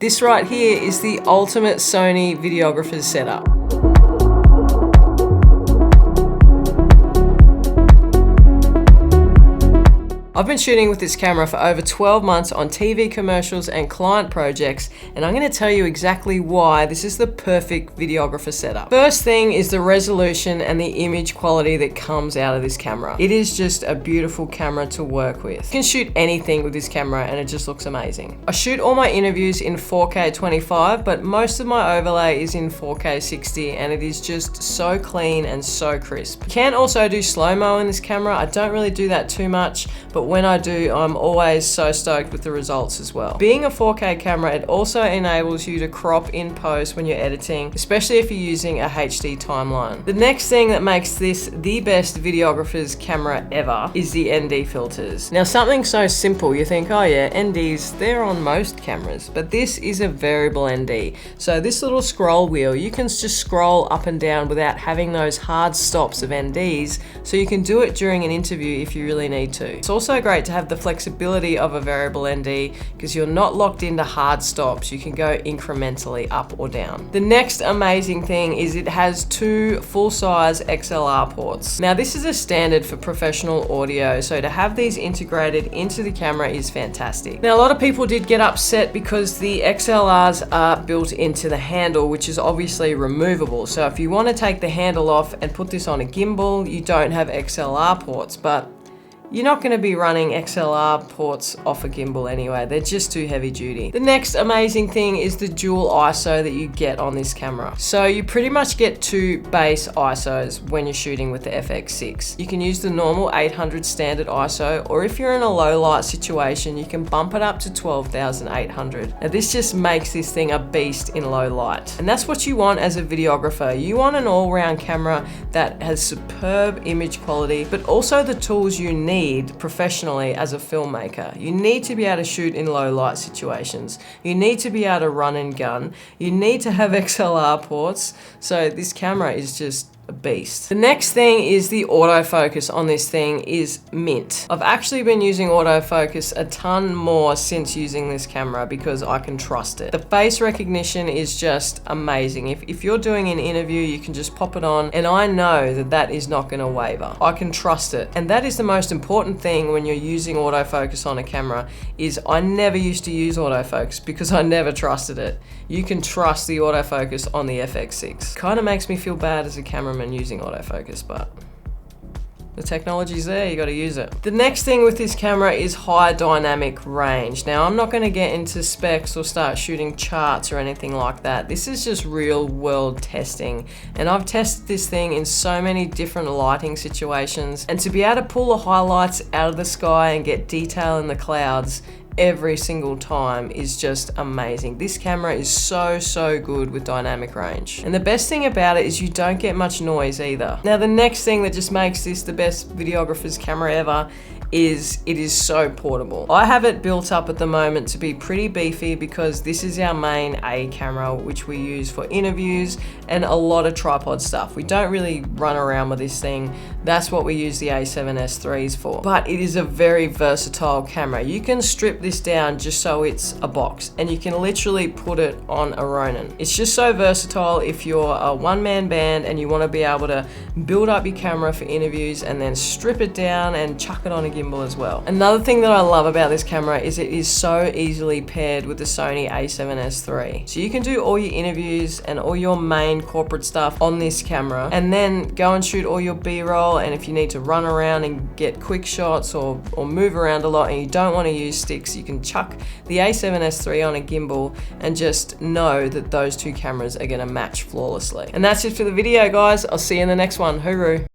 This right here is the ultimate Sony videographer's setup. I've been shooting with this camera for over 12 months on TV commercials and client projects, and I'm going to tell you exactly why this is the perfect videographer setup. First thing is the resolution and the image quality that comes out of this camera. It is just a beautiful camera to work with. You can shoot anything with this camera and it just looks amazing. I shoot all my interviews in 4K 25, but most of my overlay is in 4K 60, and it is just so clean and so crisp. You can also do slow-mo in this camera. I don't really do that too much, but when I do, I'm always so stoked with the results as well. Being a 4K camera, it also enables you to crop in post when you're editing, especially if you're using a HD timeline. The next thing that makes this the best videographer's camera ever is the ND filters. Now, something so simple, you think, oh yeah, NDs, they're on most cameras, but this is a variable ND. So this little scroll wheel, you can just scroll up and down without having those hard stops of NDs, so you can do it during an interview if you really need to. It's also great to have the flexibility of a variable ND because you're not locked into hard stops. You can go incrementally up or down. The next amazing thing is it has two full-size XLR ports. Now, this is a standard for professional audio, so to have these integrated into the camera is fantastic. Now, a lot of people did get upset because the XLRs are built into the handle, which is obviously removable. So if you want to take the handle off and put this on a gimbal, you don't have XLR ports, but you're not going to be running XLR ports off a gimbal anyway. They're just too heavy duty. The next amazing thing is the dual ISO that you get on this camera. So you pretty much get two base ISOs when you're shooting with the FX6. You can use the normal 800 standard ISO, or if you're in a low light situation, you can bump it up to 12,800. Now this just makes this thing a beast in low light. And that's what you want as a videographer. You want an all-round camera that has superb image quality, but also the tools you need professionally as a filmmaker. You need to be able to shoot in low light situations. You need to be able to run and gun. You need to have XLR ports. So this camera is just a beast. The next thing is the autofocus on this thing is mint. I've actually been using autofocus a ton more since using this camera because I can trust it. The face recognition is just amazing. If you're doing an interview, you can just pop it on and I know that that is not going to waver. I can trust it. And that is the most important thing when you're using autofocus on a camera. Is I never used to use autofocus because I never trusted it. You can trust the autofocus on the FX6. Kind of makes me feel bad as a cameraman using autofocus, but the technology's there, you got to use it. The next thing with this camera is high dynamic range. Now, I'm not going to get into specs or start shooting charts or anything like that. This is just real world testing. And I've tested this thing in so many different lighting situations. And to be able to pull the highlights out of the sky and get detail in the clouds every single time is just amazing. This camera is so good with dynamic range. And the best thing about it is you don't get much noise either. Now, the next thing that just makes this the best videographer's camera ever is it is so portable. I have it built up at the moment to be pretty beefy because this is our main A camera, which we use for interviews and a lot of tripod stuff. We don't really run around with this thing. That's what we use the A7S IIIs for. But it is a very versatile camera. You can strip this down just so it's a box and you can literally put it on a Ronin. It's just so versatile if you're a one-man band and you want to be able to build up your camera for interviews and then strip it down and chuck it on a gimbal as well. Another thing that I love about this camera is it is so easily paired with the Sony A7S III. So you can do all your interviews and all your main corporate stuff on this camera and then go and shoot all your B-roll, and if you need to run around and get quick shots or move around a lot and you don't want to use sticks, you can chuck the A7S III on a gimbal and just know that those two cameras are going to match flawlessly. And that's it for the video, guys. I'll see you in the next one. Hooroo.